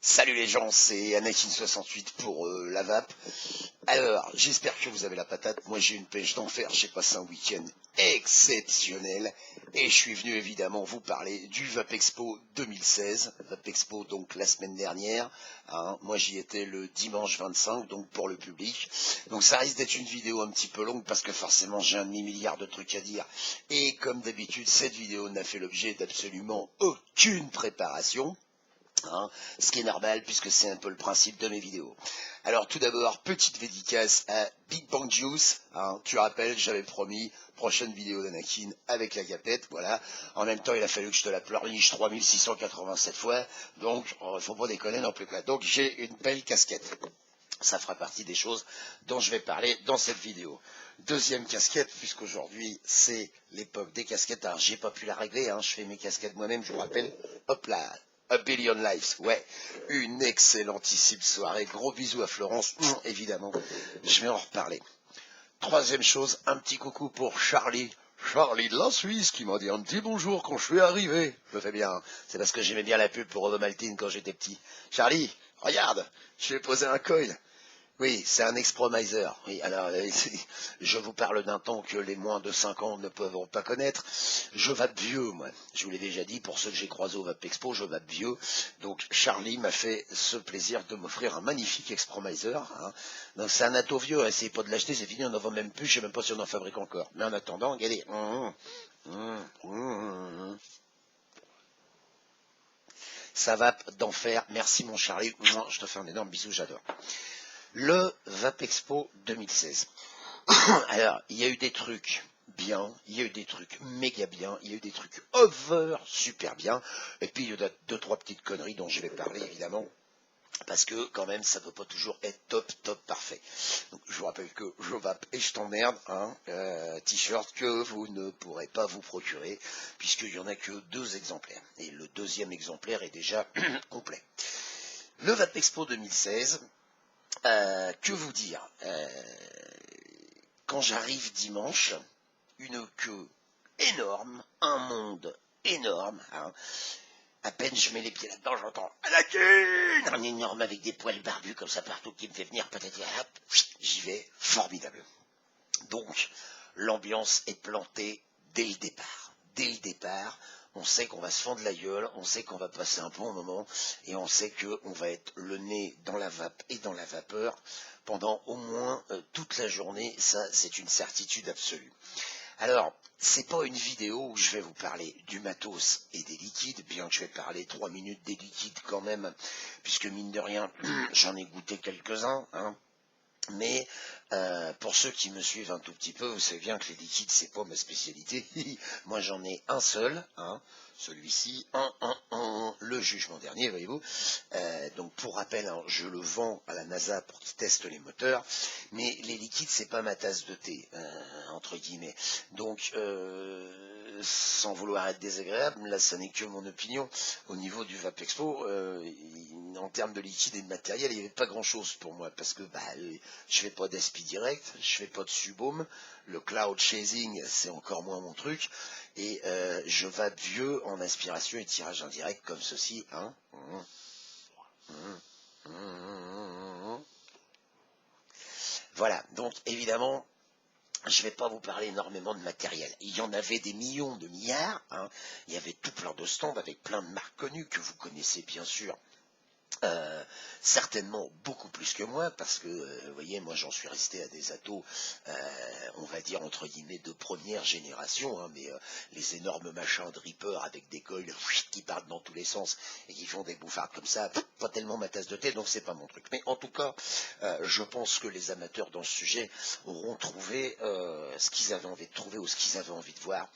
Salut les gens, c'est Anakin68 pour la vape. Alors, j'espère que vous avez la patate. Moi, j'ai une pêche d'enfer. J'ai passé un week-end exceptionnel. Et je suis venu évidemment vous parler du Vape Expo 2016. Vape Expo, donc, la semaine dernière. Moi, j'y étais le dimanche 25, donc pour le public. Donc, ça risque d'être une vidéo un petit peu longue parce que forcément, j'ai un demi-milliard de trucs à dire. Et comme d'habitude, cette vidéo n'a fait l'objet d'absolument aucune préparation. Ce qui est normal puisque c'est un peu le principe de mes vidéos. Alors tout d'abord, petite dédicace à Big Bang Juice. Tu rappelles, j'avais promis, prochaine vidéo d'Anakin avec la capette, voilà. En même temps, il a fallu que je te la pleurniche 3687 fois, donc faut pas déconner non plus quoi. Donc j'ai une belle casquette. Ça fera partie des choses dont je vais parler dans cette vidéo. Deuxième casquette, puisqu'aujourd'hui c'est l'époque des casquettes. Alors j'ai pas pu la régler, je fais mes casquettes moi-même, je vous rappelle. Hop là, A Billion Lives, ouais, une excellentissime soirée. Gros bisous à Florence, évidemment, je vais en reparler. Troisième chose, un petit coucou pour Charlie. Charlie de la Suisse qui m'a dit un petit bonjour quand je suis arrivé. Je le fais bien, c'est parce que j'aimais bien la pub pour Ovomaltine quand j'étais petit. Charlie, regarde, je vais poser un coil. Oui, c'est un expromiser. Oui, alors, je vous parle d'un temps que les moins de 5 ans ne peuvent pas connaître. Je vape vieux, moi. Je vous l'ai déjà dit, pour ceux que j'ai croisés au Vape Expo, je vape vieux. Donc, Charlie m'a fait ce plaisir de m'offrir un magnifique expromiser. Donc, c'est un ato vieux. Essayez pas de l'acheter, c'est fini, on n'en vend même plus. Je sais même pas si on en fabrique encore. Mais en attendant, regardez. Ça vape d'enfer. Merci, mon Charlie. Je te fais un énorme bisou, j'adore. Le Vape Expo 2016. Alors, il y a eu des trucs bien, il y a eu des trucs méga bien, il y a eu des trucs over super bien, et puis il y a deux, trois petites conneries dont je vais parler évidemment, parce que quand même ça ne peut pas toujours être top parfait. Donc je vous rappelle que je vape et je t'emmerde, t-shirt que vous ne pourrez pas vous procurer, puisqu'il n'y en a que 2 exemplaires, et le deuxième exemplaire est déjà complet. Le Vape Expo 2016, que vous dire, quand j'arrive dimanche, une queue énorme, un monde énorme. À peine je mets les pieds là-dedans, j'entends Anakin, un énorme avec des poils barbus comme ça partout qui me fait venir peut-être. Hop, j'y vais, formidable. Donc, l'ambiance est plantée dès le départ. Dès le départ, on sait qu'on va se fendre la gueule, on sait qu'on va passer un bon moment, et on sait qu'on va être le nez dans la vape et dans la vapeur pendant au moins toute la journée. Ça, c'est une certitude absolue. Alors, c'est pas une vidéo où je vais vous parler du matos et des liquides, bien que je vais parler 3 minutes des liquides quand même, puisque mine de rien, j'en ai goûté quelques-uns, Mais pour ceux qui me suivent un tout petit peu, vous savez bien que les liquides, c'est pas ma spécialité. Moi, j'en ai un seul, celui-ci, le jugement dernier, voyez-vous. Donc, pour rappel, je le vends à la NASA pour qu'ils testent les moteurs, mais les liquides, c'est pas ma tasse de thé, entre guillemets. Donc, sans vouloir être désagréable, là, ça n'est que mon opinion. Au niveau du Vape Expo, en termes de liquide et de matériel, il n'y avait pas grand-chose pour moi, parce que je fais pas d'aspi direct, je fais pas de subaume, le cloud chasing, c'est encore moins mon truc, et je vape vieux en aspiration et tirage indirect comme ceci. Voilà, donc évidemment, je ne vais pas vous parler énormément de matériel. Il y en avait des millions de milliards. Il y avait tout plein de stands avec plein de marques connues que vous connaissez bien sûr. Certainement beaucoup plus que moi, parce que, vous voyez, moi j'en suis resté à des atos, on va dire entre guillemets de première génération, mais les énormes machins de Reaper avec des coils qui partent dans tous les sens et qui font des bouffardes comme ça, pas tellement ma tasse de thé, donc c'est pas mon truc. Mais en tout cas, je pense que les amateurs dans ce sujet auront trouvé ce qu'ils avaient envie de trouver ou ce qu'ils avaient envie de voir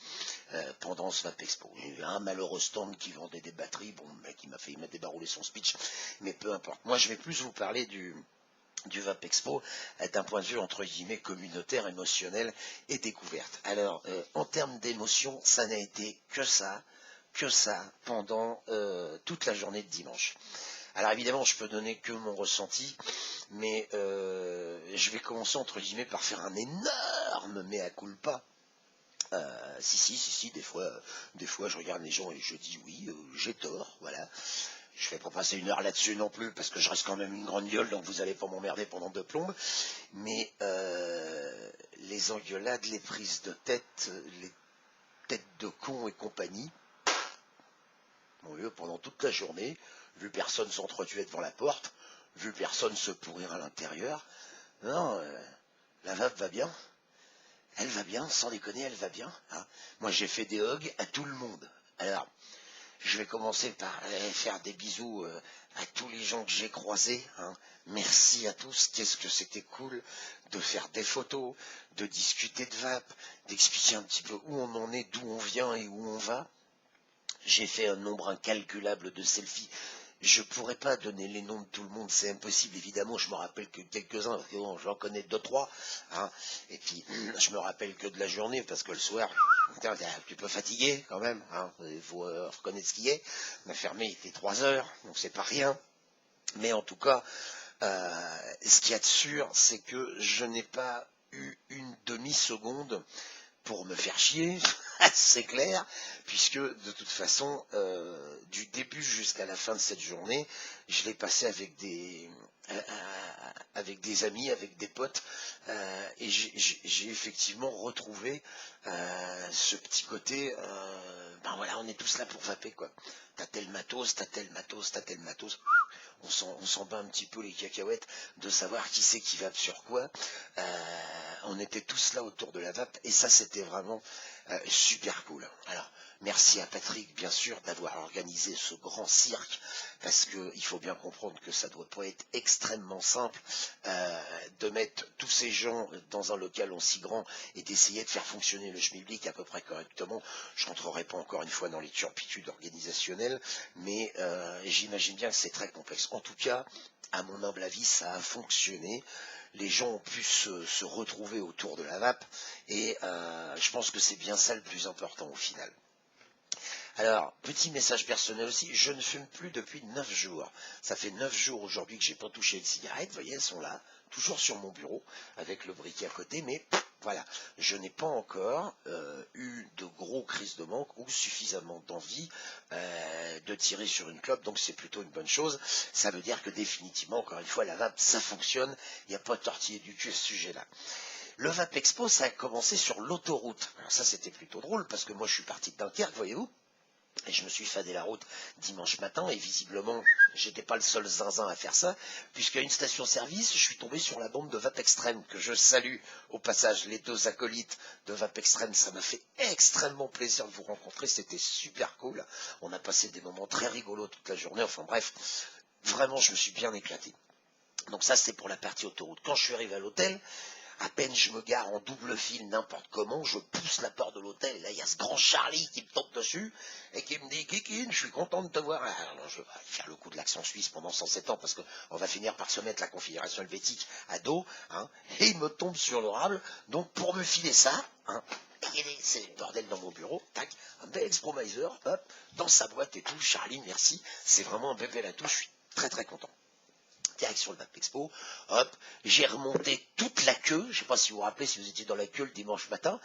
pendant ce Vape Expo. Il y a eu un malheureux stand qui vendait des batteries, bon, le mec il m'a fait débarrouler son speech, mais peu importe. Moi je vais plus vous parler du Vape Expo d'un point de vue entre guillemets communautaire, émotionnel et découverte. Alors en termes d'émotion, ça n'a été que ça pendant toute la journée de dimanche. Alors évidemment, je peux donner que mon ressenti, mais je vais commencer entre guillemets par faire un énorme mea culpa. Si, des fois je regarde les gens et je dis oui, j'ai tort, voilà. Je vais pas passer 1 heure là-dessus non plus, parce que je reste quand même une grande gueule, donc vous allez pas m'emmerder pendant 2 plombes. Mais les engueulades, les prises de tête, les têtes de con et compagnie, mon Dieu, pendant toute la journée, vu personne s'entretuer devant la porte, vu personne se pourrir à l'intérieur, non, la vape va bien. Elle va bien, sans déconner, elle va bien. Hein. Moi, j'ai fait des hugs à tout le monde. Alors, je vais commencer par faire des bisous à tous les gens que j'ai croisés. Hein. Merci à tous. Qu'est-ce que c'était cool de faire des photos, de discuter de vape, d'expliquer un petit peu où on en est, d'où on vient et où on va. J'ai fait un nombre incalculable de selfies. Je pourrais pas donner les noms de tout le monde, c'est impossible. Évidemment, je me rappelle que quelques-uns, parce que bon, j'en connais 2, 3. Hein. Et puis, je me rappelle que de la journée, parce que le soir, t'es un petit peu fatigué quand même. Hein. Il faut reconnaître ce qui est. On a fermé, il était 3 heures, donc c'est pas rien. Mais en tout cas, ce qu'il y a de sûr, c'est que je n'ai pas eu une demi-seconde pour me faire chier, c'est clair, puisque de toute façon, du début jusqu'à la fin de cette journée, je l'ai passé avec des amis, avec des potes, et j'ai effectivement retrouvé ce petit côté, ben voilà, on est tous là pour vaper, quoi. T'as tel matos, t'as tel matos, t'as tel matos. On s'en bat un petit peu les cacahuètes de savoir qui c'est qui vape sur quoi. On était tous là autour de la vape et ça c'était vraiment super cool. Alors merci à Patrick bien sûr d'avoir organisé ce grand cirque parce que il faut bien comprendre que ça doit pas être extrêmement simple de mettre tous ces gens dans un local aussi grand et d'essayer de faire fonctionner le schmilblick à peu près correctement. Je rentrerai pas encore une fois dans les turpitudes organisationnelles, mais j'imagine bien que c'est très complexe. En tout cas, à mon humble avis, ça a fonctionné. Les gens ont pu se retrouver autour de la vape et je pense que c'est bien ça le plus important au final. Alors, petit message personnel aussi, je ne fume plus depuis 9 jours. Ça fait 9 jours aujourd'hui que j'ai pas touché de cigarette, vous voyez, elles sont là, toujours sur mon bureau, avec le briquet à côté, mais voilà, je n'ai pas encore eu de gros crises de manque ou suffisamment d'envie de tirer sur une clope, donc c'est plutôt une bonne chose. Ça veut dire que définitivement, encore une fois, la vape, ça fonctionne, il n'y a pas de tortiller du cul à ce sujet-là. Le Vape Expo, ça a commencé sur l'autoroute. Alors ça, c'était plutôt drôle, parce que moi, je suis parti de Dunkerque, voyez-vous. Et je me suis fadé la route dimanche matin et visiblement, j'étais pas le seul zinzin à faire ça, puisqu'à une station-service, je suis tombé sur la bande de Vape Extrême, que je salue au passage, les 2 acolytes de Vape Extrême. Ça m'a fait extrêmement plaisir de vous rencontrer, c'était super cool. On a passé des moments très rigolos toute la journée, enfin bref, vraiment, je me suis bien éclaté. Donc ça, c'est pour la partie autoroute. Quand je suis arrivé à l'hôtel, à peine je me gare en double fil n'importe comment, je pousse la porte de l'hôtel, et là il y a ce grand Charlie qui me tombe dessus, et qui me dit « Kikine, je suis content de te voir ». Alors je vais faire le coup de l'accent suisse pendant 107 ans, parce qu'on va finir par se mettre la configuration helvétique à dos, hein, et il me tombe sur l'orable, donc pour me filer ça, hein, c'est le bordel dans mon bureau, tac, un bel expromiseur, hop, dans sa boîte et tout, Charlie, merci, c'est vraiment un bébé à la touche, je suis très très content. Direction le Vape Expo, hop, j'ai remonté toute la queue, je sais pas si vous vous rappelez, si vous étiez dans la queue le dimanche matin,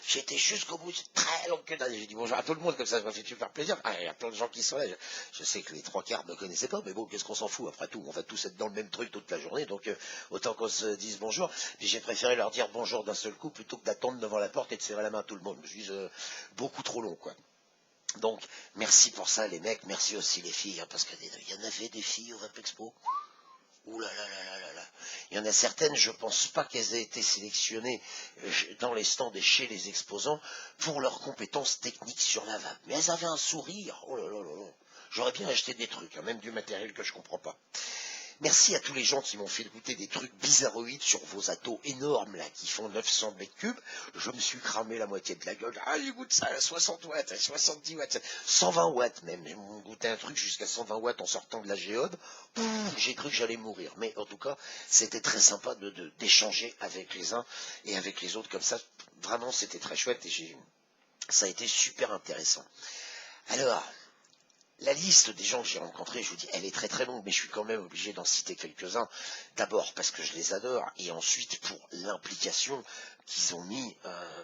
j'étais jusqu'au bout, très longue queue, j'ai dit bonjour à tout le monde, comme ça m'a fait super plaisir, il y a plein de gens qui sont là, je sais que les 3 quarts ne me connaissaient pas, mais bon, qu'est-ce qu'on s'en fout, après tout, on va tous être dans le même truc toute la journée, donc autant qu'on se dise bonjour, puis j'ai préféré leur dire bonjour d'un seul coup, plutôt que d'attendre devant la porte et de serrer la main à tout le monde, je me suis dit, beaucoup trop long, quoi. Donc, merci pour ça les mecs, merci aussi les filles, hein, parce qu'il y en avait des filles au Vape Expo. Ouh là là là là là là. Il y en a certaines, je pense pas qu'elles aient été sélectionnées dans les stands et chez les exposants pour leurs compétences techniques sur la vape. Mais elles avaient un sourire. Oh là là là là. J'aurais bien acheté des trucs, hein, même du matériel que je comprends pas. Merci à tous les gens qui m'ont fait goûter des trucs bizarroïdes sur vos atos énormes là qui font 900 mètres cubes. Je me suis cramé la moitié de la gueule. Ah, il goûte ça à 60 watts, à 70 watts, 120 watts même. J'ai goûté un truc jusqu'à 120 watts en sortant de la géode. J'ai cru que j'allais mourir. Mais en tout cas, c'était très sympa d'échanger avec les uns et avec les autres comme ça. Vraiment, c'était très chouette et ça a été super intéressant. Alors, la liste des gens que j'ai rencontrés, je vous dis, elle est très très longue, mais je suis quand même obligé d'en citer quelques-uns. D'abord parce que je les adore, et ensuite pour l'implication qu'ils ont mis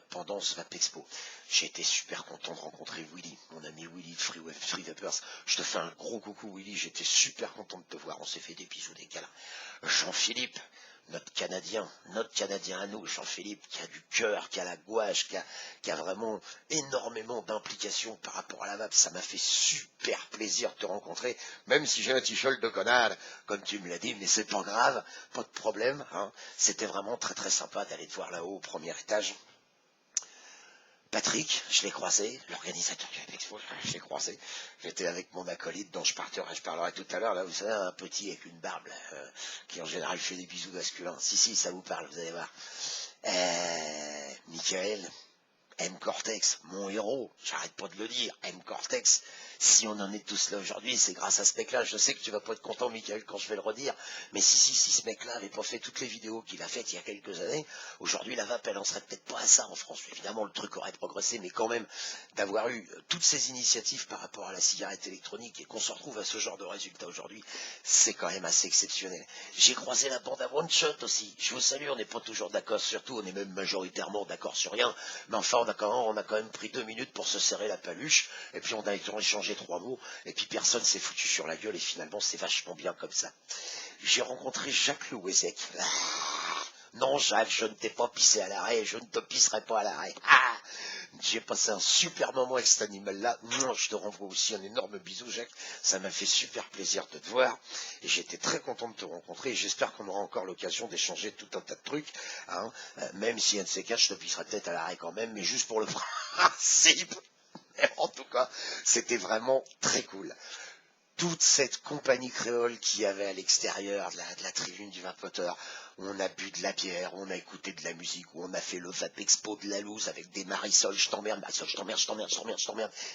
pendant ce Vap Expo. J'ai été super content de rencontrer Willy, mon ami Willy de Free Vapers. Je te fais un gros coucou Willy, j'étais super content de te voir, on s'est fait des bisous, des câlins. Jean-Philippe, notre Canadien à nous, Jean-Philippe, qui a du cœur, qui a la gouache, qui a vraiment énormément d'implications par rapport à la vape. Ça m'a fait super plaisir de te rencontrer, même si j'ai un t-shirt de connard, comme tu me l'as dit, mais c'est pas grave, pas de problème. Hein. C'était vraiment très très sympa d'aller te voir là-haut au premier étage. Patrick, je l'ai croisé, l'organisateur du Expo, je l'ai croisé. J'étais avec mon acolyte dont je parlerai tout à l'heure. Là, vous savez, un petit avec une barbe, là, qui en général fait des bisous masculins. Si, ça vous parle, vous allez voir. Michael, M. Cortex, mon héros, j'arrête pas de le dire, M. Cortex, si on en est tous là aujourd'hui, c'est grâce à ce mec-là. Je sais que tu vas pas être content, Michael, quand je vais le redire, mais si ce mec-là avait pas fait toutes les vidéos qu'il a faites il y a quelques années, aujourd'hui la vape, elle en serait peut-être pas à ça en France. Évidemment, le truc aurait progressé, mais quand même, d'avoir eu toutes ces initiatives par rapport à la cigarette électronique et qu'on se retrouve à ce genre de résultat aujourd'hui, c'est quand même assez exceptionnel. J'ai croisé la bande à One Shot aussi. Je vous salue, on n'est pas toujours d'accord sur tout, on est même majoritairement d'accord sur rien, mais enfin, on a quand même pris 2 minutes pour se serrer la paluche, et puis on a échangé 3 mots, et puis personne s'est foutu sur la gueule, et finalement c'est vachement bien comme ça. J'ai rencontré Jacques Louezec. Non Jacques, je ne t'ai pas pissé à l'arrêt, je ne te pisserai pas à l'arrêt. J'ai passé un super moment avec cet animal-là. Je te renvoie aussi un énorme bisou, Jacques. Ça m'a fait super plaisir de te voir. Et j'étais très content de te rencontrer. Et j'espère qu'on aura encore l'occasion d'échanger tout un tas de trucs. Hein. Même si un de ces quatre, je te pisserai peut-être à l'arrêt quand même, mais juste pour le principe. En tout cas, c'était vraiment très cool. Toute cette compagnie créole qu'il y avait à l'extérieur de la tribune du Vapoteur, on a bu de la bière, on a écouté de la musique, on a fait le Vap Expo de la loose avec des Marisol, je t'emmerde, Marisol, je t'emmerde,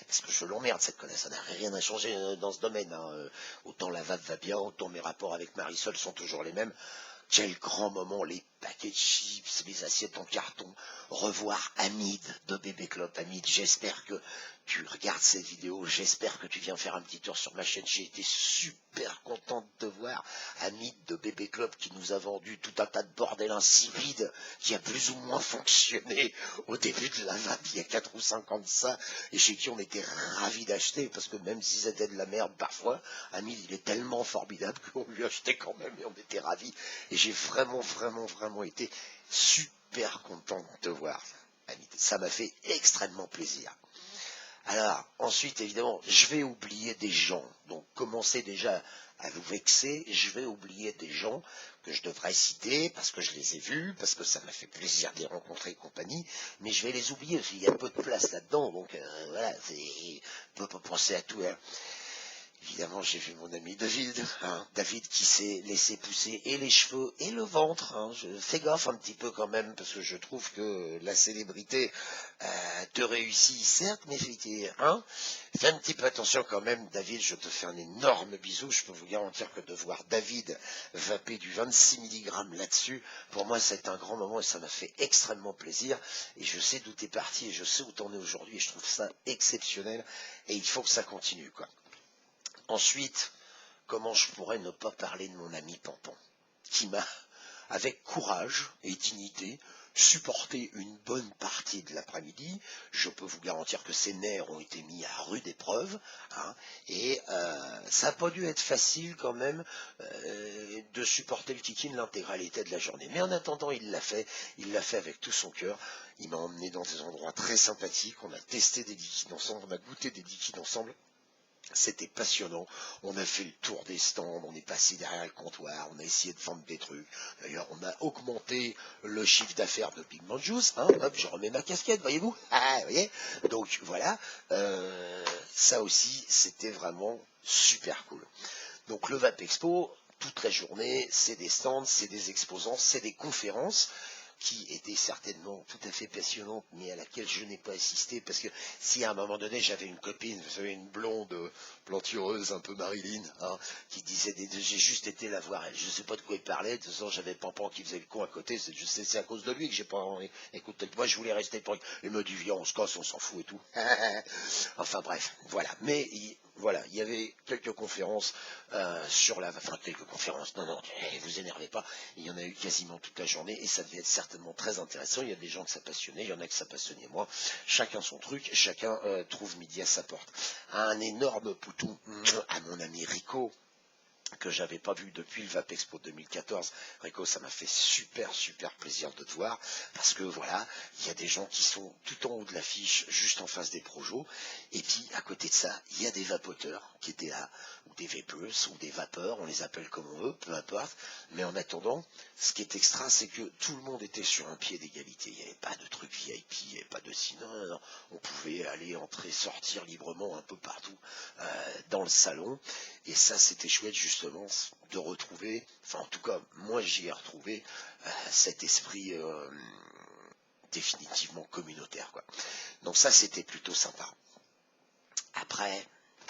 parce que je l'emmerde cette connasse, ça n'a rien à changer dans ce domaine, hein. Autant la vape va bien, autant mes rapports avec Marisol sont toujours les mêmes. Quel grand moment, les paquets de chips, les assiettes en carton, revoir Hamid de Bébé Club. Hamid, j'espère que tu regardes cette vidéo, j'espère que tu viens faire un petit tour sur ma chaîne. J'ai été super content de te voir. Hamid de Bébé Club qui nous a vendu tout un tas de bordel insipide qui a plus ou moins fonctionné au début de la vape il y a 4 ou 5 ans de ça, et chez qui on était ravis d'acheter, parce que même si c'était de la merde parfois, Hamid il est tellement formidable qu'on lui achetait quand même et on était ravis. Et j'ai vraiment été super content de te voir. Ça m'a fait extrêmement plaisir. Alors, ensuite, évidemment, je vais oublier des gens. Donc, commencez déjà à vous vexer. Je vais oublier des gens que je devrais citer parce que je les ai vus, parce que ça m'a fait plaisir de les rencontrer et compagnie. Mais je vais les oublier parce qu'il y a peu de place là-dedans. Donc, voilà, on peut pas penser à tout. Hein. Évidemment, j'ai vu mon ami David, David qui s'est laissé pousser et les cheveux et le ventre. Je fais gaffe un petit peu quand même parce que je trouve que la célébrité te réussit, certes, mais fais un petit peu attention quand même, David. Je te fais un énorme bisou. Je peux vous garantir que de voir David vaper du 26 mg là-dessus, pour moi, c'est un grand moment et ça m'a fait extrêmement plaisir. Et je sais d'où t'es parti et je sais où t'en es aujourd'hui et je trouve ça exceptionnel et il faut que ça continue, quoi. Ensuite, comment je pourrais ne pas parler de mon ami Pampon, qui m'a, avec courage et dignité, supporté une bonne partie de l'après-midi. Je peux vous garantir que ses nerfs ont été mis à rude épreuve, et ça n'a pas dû être facile quand même de supporter le kiki l'intégralité de la journée. Mais en attendant, il l'a fait avec tout son cœur. Il m'a emmené dans des endroits très sympathiques, on a testé des liquides ensemble, on a goûté des liquides ensemble. C'était passionnant. On a fait le tour des stands, on est passé derrière le comptoir, on a essayé de vendre des trucs. D'ailleurs, on a augmenté le chiffre d'affaires de Pigment Juice. Hop, je remets ma casquette, voyez-vous. Voyez. Donc voilà, ça aussi, c'était vraiment super cool. Donc le Vap Expo, toute la journée, c'est des stands, c'est des exposants, c'est des conférences qui était certainement tout à fait passionnante, mais à laquelle je n'ai pas assisté, parce que si à un moment donné j'avais une copine, vous savez, une blonde plantureuse, un peu Marilyn, qui disait j'ai juste été la voir, je ne sais pas de quoi il parlait, de toute façon j'avais Pampan qui faisait le con à côté, c'est à cause de lui que j'ai pas écouté, moi je voulais rester pour... Il me dit viens on se casse, on s'en fout et tout. Enfin bref, voilà, mais Voilà, il y avait quelques conférences sur la... Enfin, quelques conférences, non, vous énervez pas, il y en a eu quasiment toute la journée, et ça devait être certainement très intéressant. Il y a des gens que ça passionnait, il y en a que ça passionnait moins. Chacun son truc, chacun trouve midi à sa porte. Un énorme poutou à mon ami Rico, que j'avais pas vu depuis le VAP Expo 2014. Rico, ça m'a fait super plaisir de te voir, parce que voilà, il y a des gens qui sont tout en haut de l'affiche, juste en face des projos, et puis à côté de ça, il y a des vapoteurs qui étaient là, ou des vapeuses, ou des vapeurs, on les appelle comme on veut, peu importe, mais en attendant, ce qui est extra, c'est que tout le monde était sur un pied d'égalité, il n'y avait pas de truc VIP, il n'y avait pas de sinon, non, on pouvait aller, entrer, sortir librement un peu partout dans le salon, et ça c'était chouette justement de retrouver, enfin en tout cas moi j'y ai retrouvé cet esprit définitivement communautaire, quoi. Donc ça c'était plutôt sympa. Après,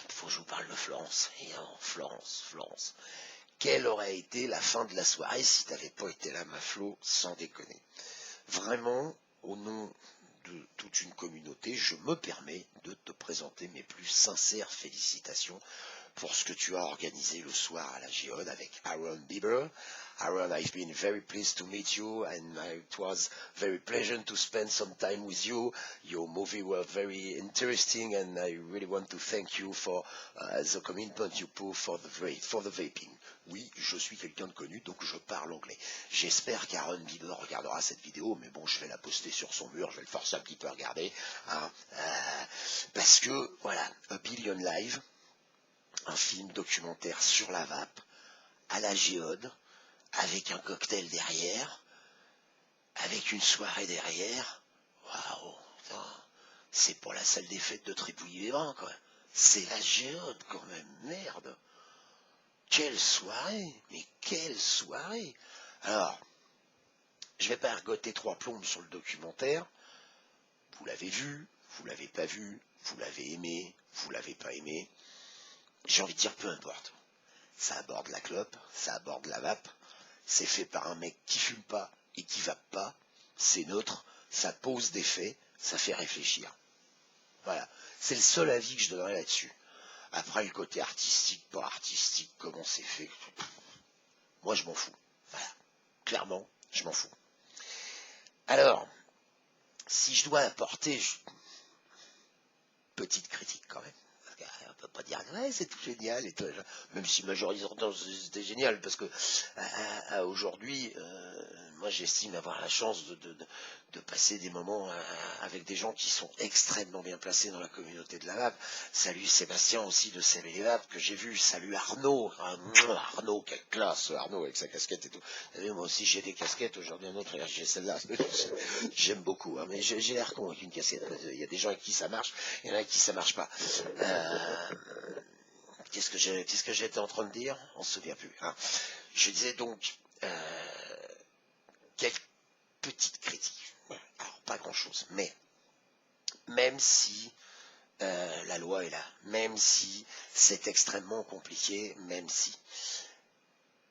il faut que je vous parle de Florence. Et en Florence, quelle aurait été la fin de la soirée si t'avais pas été là, ma Flo, sans déconner. Vraiment, au nom de toute une communauté, je me permets de te présenter mes plus sincères félicitations pour ce que tu as organisé le soir à la Géode avec Aaron Bieber. Aaron, I've been very pleased to meet you, and it was very pleasant to spend some time with you. Your movie were very interesting, and I really want to thank you for the commitment you put for the vaping. Oui, je suis quelqu'un de connu, donc je parle anglais. J'espère qu'Aaron Bieber regardera cette vidéo, mais bon, je vais la poster sur son mur, je vais le forcer un petit peu à regarder, hein, parce que, voilà, A Billion Live, un film documentaire sur la vape, à la Géode, avec un cocktail derrière, avec une soirée derrière. Waouh, c'est pour la salle des fêtes de Tripouille-les-Bains, quoi. C'est la Géode, quand même, merde. Quelle soirée, mais quelle soirée. Alors, je vais pas ergoter trois plombes sur le documentaire. Vous l'avez vu, vous l'avez pas vu, vous l'avez aimé, vous l'avez pas aimé. J'ai envie de dire peu importe. Ça aborde la clope, ça aborde la vape, c'est fait par un mec qui fume pas et qui vape pas, c'est neutre, ça pose des faits, ça fait réfléchir. Voilà, c'est le seul avis que je donnerais là-dessus. Après, le côté artistique, pas artistique, comment c'est fait, moi je m'en fous. Voilà, clairement, je m'en fous. Alors, si je dois apporter petite critique quand même. On ne peut pas dire ouais, c'est tout génial, et tout, même si majoritairement c'était génial, parce que aujourd'hui, moi j'estime avoir la chance de passer des moments avec des gens qui sont extrêmement bien placés dans la communauté de la vape. Salut Sébastien aussi de Seb et les Vapes que j'ai vu, salut Arnaud, Arnaud, quelle classe Arnaud avec sa casquette et tout. Vous savez, moi aussi j'ai des casquettes, aujourd'hui un autre, j'ai celle-là, j'aime beaucoup, hein, mais j'ai l'air con avec une casquette, il y a des gens avec qui ça marche, il y en a avec qui ça marche pas. Qu'est-ce que j'étais en train de dire? On se souvient plus. Hein. Je disais donc quelques petites critiques. Alors pas grand-chose, mais même si la loi est là, même si c'est extrêmement compliqué, même si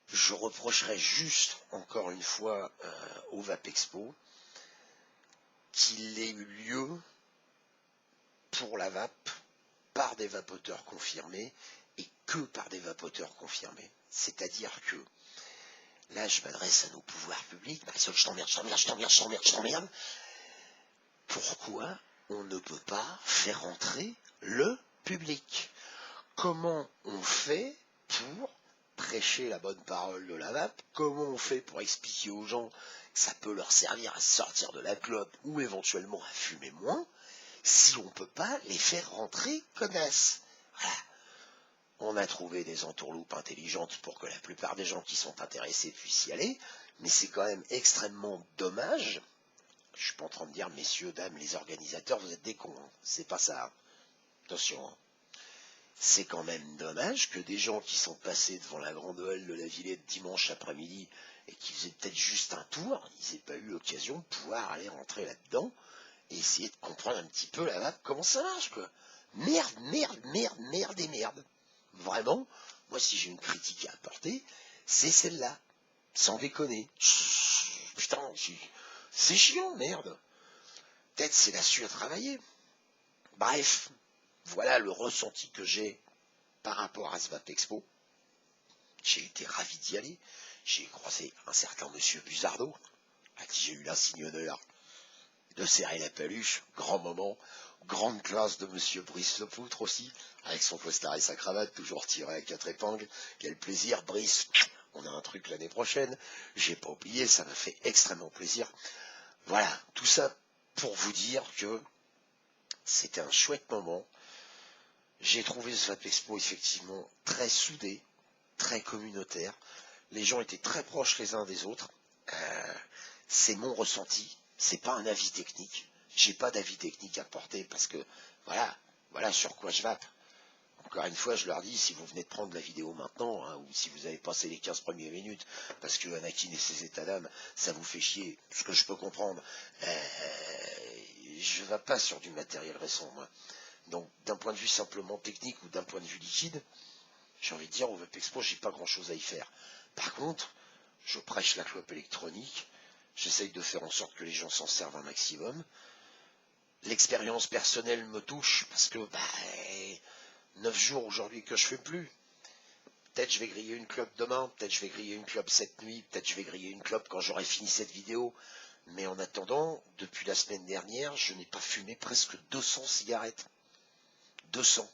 je reprocherais juste encore une fois au Vapexpo qu'il ait eu lieu pour la vape par des vapoteurs confirmés et que par des vapoteurs confirmés. C'est-à-dire que, là je m'adresse à nos pouvoirs publics, Marisol, je t'emmerde, pourquoi on ne peut pas faire entrer le public? Comment on fait pour prêcher la bonne parole de la vape? Comment on fait pour expliquer aux gens que ça peut leur servir à sortir de la clope ou éventuellement à fumer moins, si on ne peut pas les faire rentrer connasses? Voilà. On a trouvé des entourloupes intelligentes pour que la plupart des gens qui sont intéressés puissent y aller, mais c'est quand même extrêmement dommage. Je suis pas en train de dire, messieurs, dames, les organisateurs, vous êtes des cons, hein. C'est pas ça. Hein. Attention. Hein. C'est quand même dommage que des gens qui sont passés devant la grande halle de la Villette dimanche après-midi et qui faisaient peut-être juste un tour, ils n'aient pas eu l'occasion de pouvoir aller rentrer là-dedans et essayer de comprendre un petit peu la vape, comment ça marche, quoi. Merde. Vraiment, moi si j'ai une critique à apporter, c'est celle-là. Sans déconner. Putain, c'est chiant, merde. Peut-être c'est là-dessus à travailler. Bref, voilà le ressenti que j'ai par rapport à ce Vape Expo, j'ai été ravi d'y aller. J'ai croisé un certain monsieur Buzardo, à qui j'ai eu l'insigne honneur de serrer la paluche. Grand moment, grande classe de monsieur Brice Lepoutre aussi, avec son costard et sa cravate, toujours tiré à 4 épingles. Quel plaisir, Brice. On a un truc l'année prochaine. J'ai pas oublié, ça m'a fait extrêmement plaisir. Voilà, tout ça pour vous dire que c'était un chouette moment. J'ai trouvé ce Vape Expo effectivement très soudé, très communautaire. Les gens étaient très proches les uns des autres. C'est mon ressenti. C'est pas un avis technique. J'ai pas d'avis technique à porter parce que voilà sur quoi je vape. Encore une fois, je leur dis, si vous venez de prendre la vidéo maintenant, hein, ou si vous avez passé les 15 premières minutes, parce que Anakin et ses états d'âme, ça vous fait chier, ce que je peux comprendre, je ne vais pas sur du matériel récent, moi. Donc, d'un point de vue simplement technique ou d'un point de vue liquide, j'ai envie de dire, au Vape Expo, j'ai pas grand-chose à y faire. Par contre, je prêche la clope électronique, j'essaye de faire en sorte que les gens s'en servent un maximum. L'expérience personnelle me touche, parce que, 9 jours aujourd'hui que je fais plus. Peut-être je vais griller une clope demain, peut-être je vais griller une clope cette nuit, peut-être je vais griller une clope quand j'aurai fini cette vidéo. Mais en attendant, depuis la semaine dernière, je n'ai pas fumé presque 200 cigarettes. 200.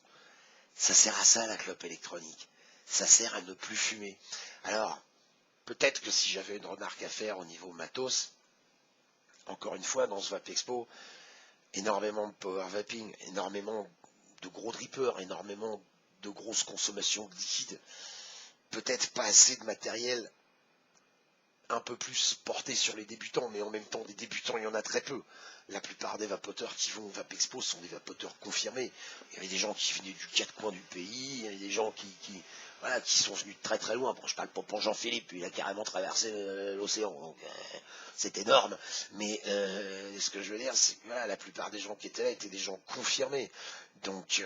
Ça sert à ça la clope électronique. Ça sert à ne plus fumer. Alors, peut-être que si j'avais une remarque à faire au niveau matos, encore une fois, dans ce Vape Expo, énormément de power vaping, énormément de gros drippers, énormément de grosses consommations de liquide, peut-être pas assez de matériel un peu plus porté sur les débutants, mais en même temps des débutants il y en a très peu. La plupart des vapoteurs qui vont au Vape Expo sont des vapoteurs confirmés. Il y avait des gens qui venaient du 4 coins du pays, il y avait des gens qui sont venus de très très loin. Bon, je parle pas pour Jean-Philippe, il a carrément traversé l'océan, donc c'est énorme. Mais ce que je veux dire, c'est que la plupart des gens qui étaient là étaient des gens confirmés. Donc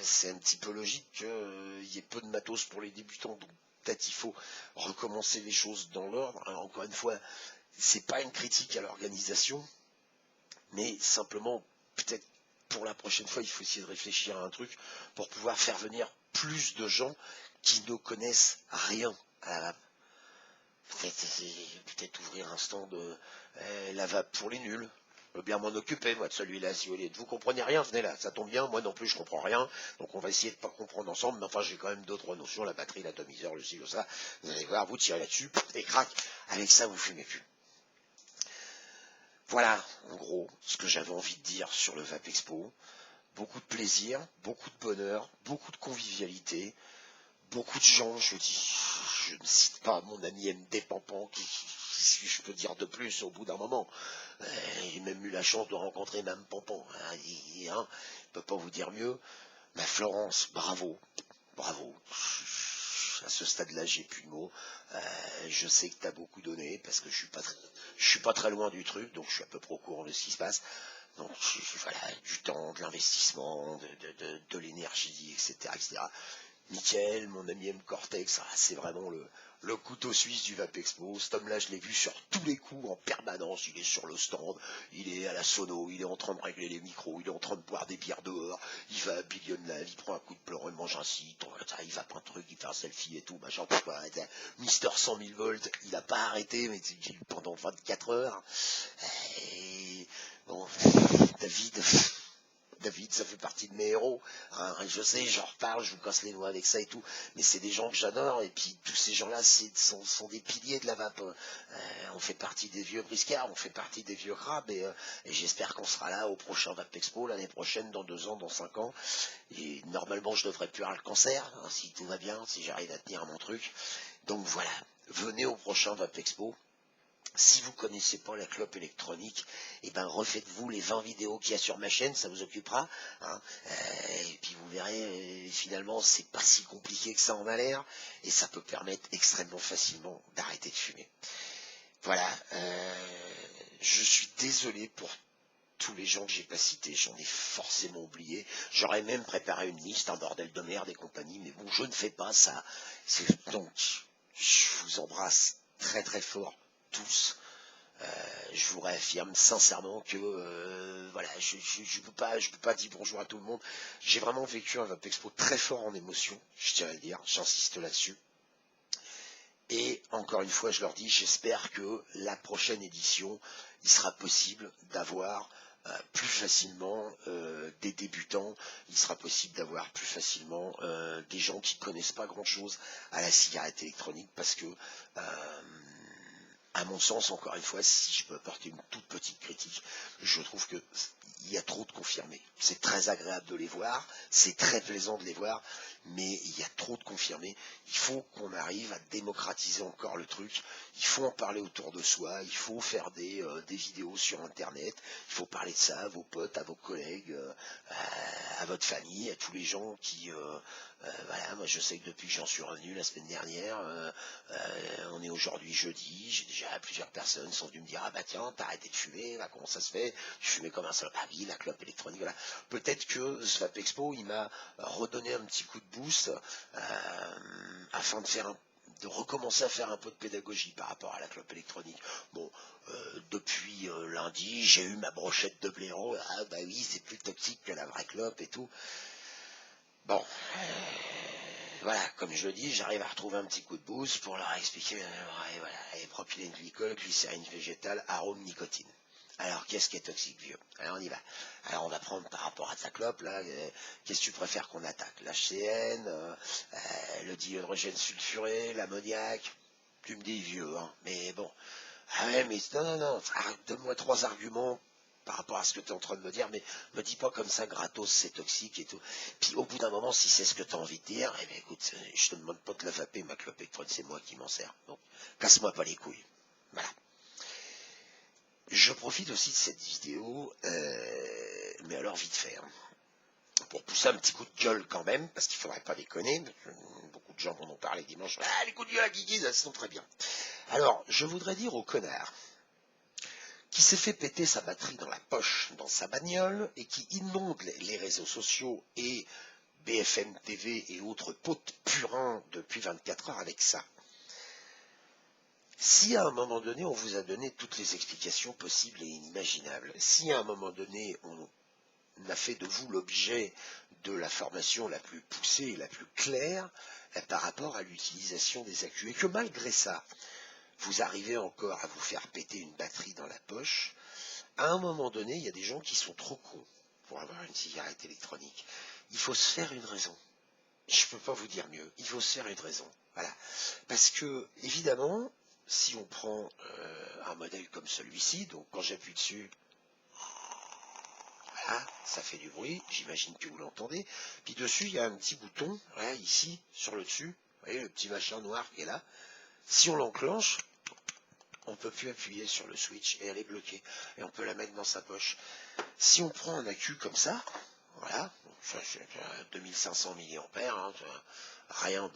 c'est un petit peu logique qu'il y ait peu de matos pour les débutants. Donc peut-être il faut recommencer les choses dans l'ordre. Alors, encore une fois, c'est pas une critique à l'organisation, mais simplement, peut-être pour la prochaine fois, il faut essayer de réfléchir à un truc pour pouvoir faire venir plus de gens qui ne connaissent rien à la vape. Peut-être ouvrir un stand de la vape pour les nuls. Je veux bien m'en occuper, moi, de celui-là, si vous voulez. Vous comprenez rien, venez là, ça tombe bien, moi non plus, je comprends rien. Donc on va essayer de pas comprendre ensemble, mais enfin, j'ai quand même d'autres notions, la batterie, l'atomiseur, le silo, ça. Vous allez voir, vous tirez là-dessus, et crac, avec ça, vous fumez plus. Voilà, en gros, ce que j'avais envie de dire sur le Vape Expo. Beaucoup de plaisir, beaucoup de bonheur, beaucoup de convivialité, beaucoup de gens, je ne cite pas mon ami MD Pampan, qui je peux dire de plus au bout d'un moment. J'ai même eu la chance de rencontrer Mme Pampan. Il ne peut pas vous dire mieux. Mais Florence, bravo, bravo. À ce stade-là, j'ai plus de mots. Je sais que tu as beaucoup donné, parce que je suis pas très loin du truc, donc je suis à peu près au courant de ce qui se passe. Donc voilà, du temps, de l'investissement, de l'énergie, etc., etc. Nickel, mon ami M. Cortex, c'est vraiment le couteau suisse du Vape Expo. Cet homme-là, je l'ai vu sur tous les coups en permanence. Il est sur le stand, il est à la sono, il est en train de régler les micros, il est en train de boire des bières dehors, il va à Billion Live, il prend un coup de pleuron, il mange un site, il va pas un truc, il fait un selfie et tout, machin, quoi. Mister 100 000 volts, il a pas arrêté, mais pendant 24 heures. Et bon, David, ça fait partie de mes héros. Hein, je sais, j'en reparle, je vous casse les noix avec ça et tout, mais c'est des gens que j'adore, et puis tous ces gens-là sont des piliers de la vape. On fait partie des vieux briscards, on fait partie des vieux crabes, et j'espère qu'on sera là au prochain Vape Expo, l'année prochaine, dans 2 ans, dans 5 ans. Et normalement, je devrais plus avoir le cancer, hein, si tout va bien, si j'arrive à tenir mon truc. Donc voilà, venez au prochain Vape Expo. Si vous ne connaissez pas la clope électronique, eh ben refaites-vous les 20 vidéos qu'il y a sur ma chaîne, ça vous occupera. Hein, et puis vous verrez, finalement, c'est pas si compliqué que ça en a l'air, et ça peut permettre extrêmement facilement d'arrêter de fumer. Voilà, je suis désolé pour tous les gens que j'ai pas cités, j'en ai forcément oublié. J'aurais même préparé une liste, un bordel de merde et compagnie, mais bon, je ne fais pas ça. Donc, je vous embrasse très très fort tous. Je vous réaffirme sincèrement que voilà, je peux pas dire bonjour à tout le monde. J'ai vraiment vécu un Vape Expo très fort en émotion, je tiens à le dire, j'insiste là-dessus. Et encore une fois, je leur dis, j'espère que la prochaine édition, il sera possible d'avoir plus facilement des débutants, il sera possible d'avoir plus facilement des gens qui connaissent pas grand-chose à la cigarette électronique, parce que à mon sens, encore une fois, si je peux apporter une toute petite critique, je trouve que il y a trop de confirmés. C'est très agréable de les voir, c'est très plaisant de les voir, mais il y a trop de confirmés. Il faut qu'on arrive à démocratiser encore le truc. Il faut en parler autour de soi. Il faut faire des vidéos sur Internet. Il faut parler de ça à vos potes, à vos collègues, à votre famille, à tous les gens qui... voilà, moi je sais que depuis que j'en suis revenu la semaine dernière, on est aujourd'hui jeudi, j'ai déjà plusieurs personnes sont venues me dire ah bah tiens t'as arrêté de fumer, là comment ça se fait, je fumais comme un seul, ah oui la clope électronique, voilà. Peut-être que ce Vape Expo il m'a redonné un petit coup de boost afin de recommencer à faire un peu de pédagogie par rapport à la clope électronique. Bon, depuis lundi, j'ai eu ma brochette de blaireau, ah bah oui, c'est plus toxique que la vraie clope et tout. Bon, voilà, comme je le dis, j'arrive à retrouver un petit coup de boost pour leur expliquer, et voilà, et propylène glycol, glycérine végétale, arôme, nicotine. Alors, qu'est-ce qui est toxique, vieux? Alors, on y va. Alors, on va prendre par rapport à ta clope, là, qu'est-ce que tu préfères qu'on attaque? L'HCN, le dihydrogène sulfuré, l'ammoniac? Tu me dis vieux, hein, mais bon. Ah ouais, mais non, donne-moi 3 arguments par rapport à ce que tu es en train de me dire, mais me dis pas comme ça gratos, c'est toxique et tout. Puis au bout d'un moment, si c'est ce que tu as envie de dire, eh bien écoute, je te demande pas de la vaper, ma clope électronique, c'est moi qui m'en sers. Donc, casse-moi pas les couilles. Voilà. Je profite aussi de cette vidéo, mais alors vite fait, hein, pour pousser un petit coup de gueule quand même, parce qu'il faudrait pas déconner. Beaucoup de gens m'en ont parlé dimanche. Ah, les coups de gueule à Guigui, elles sont très bien. Alors, je voudrais dire aux connards qui s'est fait péter sa batterie dans la poche dans sa bagnole et qui inonde les réseaux sociaux et BFM TV et autres potes purins depuis 24 heures avec ça. Si à un moment donné on vous a donné toutes les explications possibles et inimaginables, si à un moment donné on a fait de vous l'objet de la formation la plus poussée et la plus claire par rapport à l'utilisation des accus, et que malgré ça, vous arrivez encore à vous faire péter une batterie dans la poche, à un moment donné, il y a des gens qui sont trop cons pour avoir une cigarette électronique. Il faut se faire une raison. Je ne peux pas vous dire mieux. Il faut se faire une raison. Voilà. Parce que, évidemment, si on prend un modèle comme celui-ci, donc quand j'appuie dessus, voilà, ça fait du bruit, j'imagine que vous l'entendez. Puis dessus, il y a un petit bouton, voilà, ici, sur le dessus. Vous voyez, le petit machin noir qui est là. Si on l'enclenche, on ne peut plus appuyer sur le switch et elle est bloquée. Et on peut la mettre dans sa poche. Si on prend un accu comme ça, voilà, 2500 mAh, hein, rien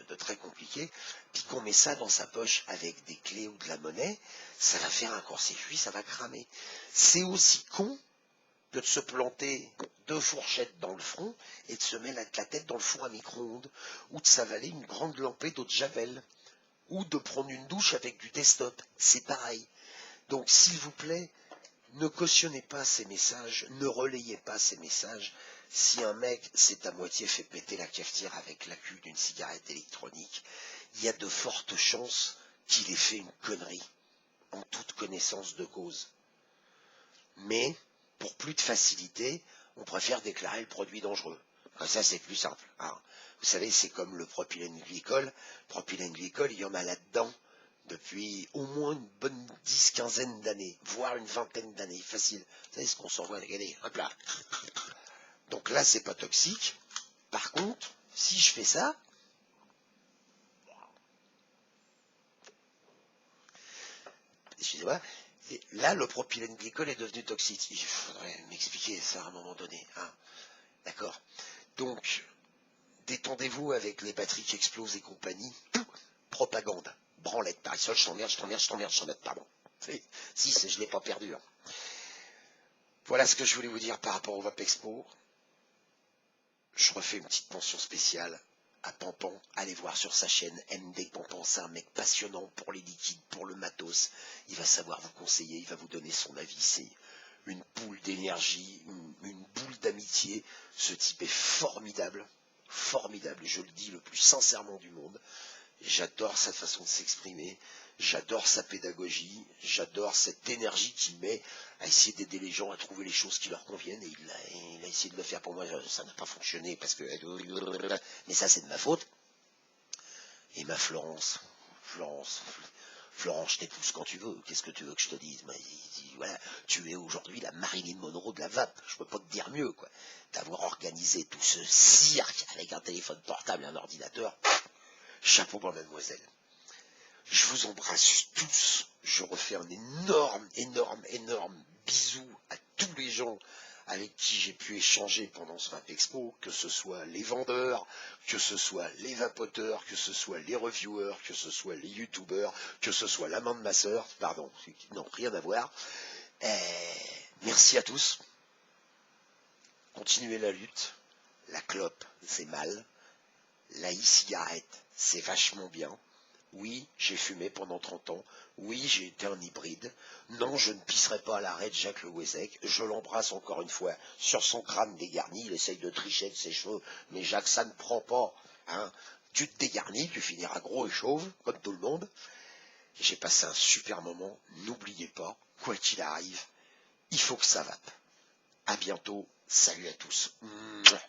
de très compliqué, puis qu'on met ça dans sa poche avec des clés ou de la monnaie, ça va faire un court-circuit, ça va cramer. C'est aussi con que de se planter 2 fourchettes dans le front et de se mettre la tête dans le four à micro-ondes, ou de s'avaler une grande lampée d'eau de Javel, ou de prendre une douche avec du desktop. C'est pareil. Donc, s'il vous plaît, ne cautionnez pas ces messages, ne relayez pas ces messages. Si un mec s'est à moitié fait péter la cafetière avec l'accu d'une cigarette électronique, il y a de fortes chances qu'il ait fait une connerie, en toute connaissance de cause. Mais, pour plus de facilité, on préfère déclarer le produit dangereux. Comme ça, c'est plus simple. Hein. Vous savez, c'est comme le propylène glycol. Propylène glycol, il y en a là-dedans depuis au moins une bonne 10-15 d'années, voire une 20 d'années, facile. Vous savez ce qu'on s'envoie, regardez, hop là. Donc là, c'est pas toxique. Par contre, si je fais ça, excusez-moi, là, le propylène glycol est devenu toxique. Il faudrait m'expliquer ça à un moment donné. Hein. D'accord. Donc, détendez-vous avec les batteries qui explosent et compagnie. Propagande. Branlette. Parisol, je t'emmerde, pardon. Si, je l'ai pas perdu. Hein. Voilà ce que je voulais vous dire par rapport au Vape Expo. Je refais une petite mention spéciale à Pampan, allez voir sur sa chaîne MD Pampan, c'est un mec passionnant pour les liquides, pour le matos, il va savoir vous conseiller, il va vous donner son avis, c'est une boule d'énergie, une boule d'amitié, ce type est formidable, formidable, je le dis le plus sincèrement du monde. J'adore sa façon de s'exprimer, j'adore sa pédagogie, j'adore cette énergie qu'il met à essayer d'aider les gens à trouver les choses qui leur conviennent. Et il a essayé de le faire pour moi, ça n'a pas fonctionné parce que... Mais ça c'est de ma faute. Et ma Florence, je t'épouse quand tu veux, qu'est-ce que tu veux que je te dise? Voilà, tu es aujourd'hui la Marilyn Monroe de la vape, je peux pas te dire mieux, quoi. D'avoir organisé tout ce cirque avec un téléphone portable et un ordinateur, chapeau pour mademoiselle. Je vous embrasse tous. Je refais un énorme bisou à tous les gens avec qui j'ai pu échanger pendant ce Vape Expo, que ce soit les vendeurs, que ce soit les vapoteurs, que ce soit les reviewers, que ce soit les youtubeurs, que ce soit l'amant de ma sœur, pardon, non, rien à voir. Merci à tous. Continuez la lutte. La clope, c'est mal. La e-cigarette, c'est vachement bien. Oui, j'ai fumé pendant 30 ans. Oui, j'ai été un hybride. Non, je ne pisserai pas à l'arrêt de Jacques Le Guézec. Je l'embrasse encore une fois sur son crâne dégarni. Il essaye de tricher de ses cheveux. Mais Jacques, ça ne prend pas. Hein. Tu te dégarnis, tu finiras gros et chauve, comme tout le monde. J'ai passé un super moment. N'oubliez pas, quoi qu'il arrive, il faut que ça vape. À bientôt. Salut à tous. Mouah.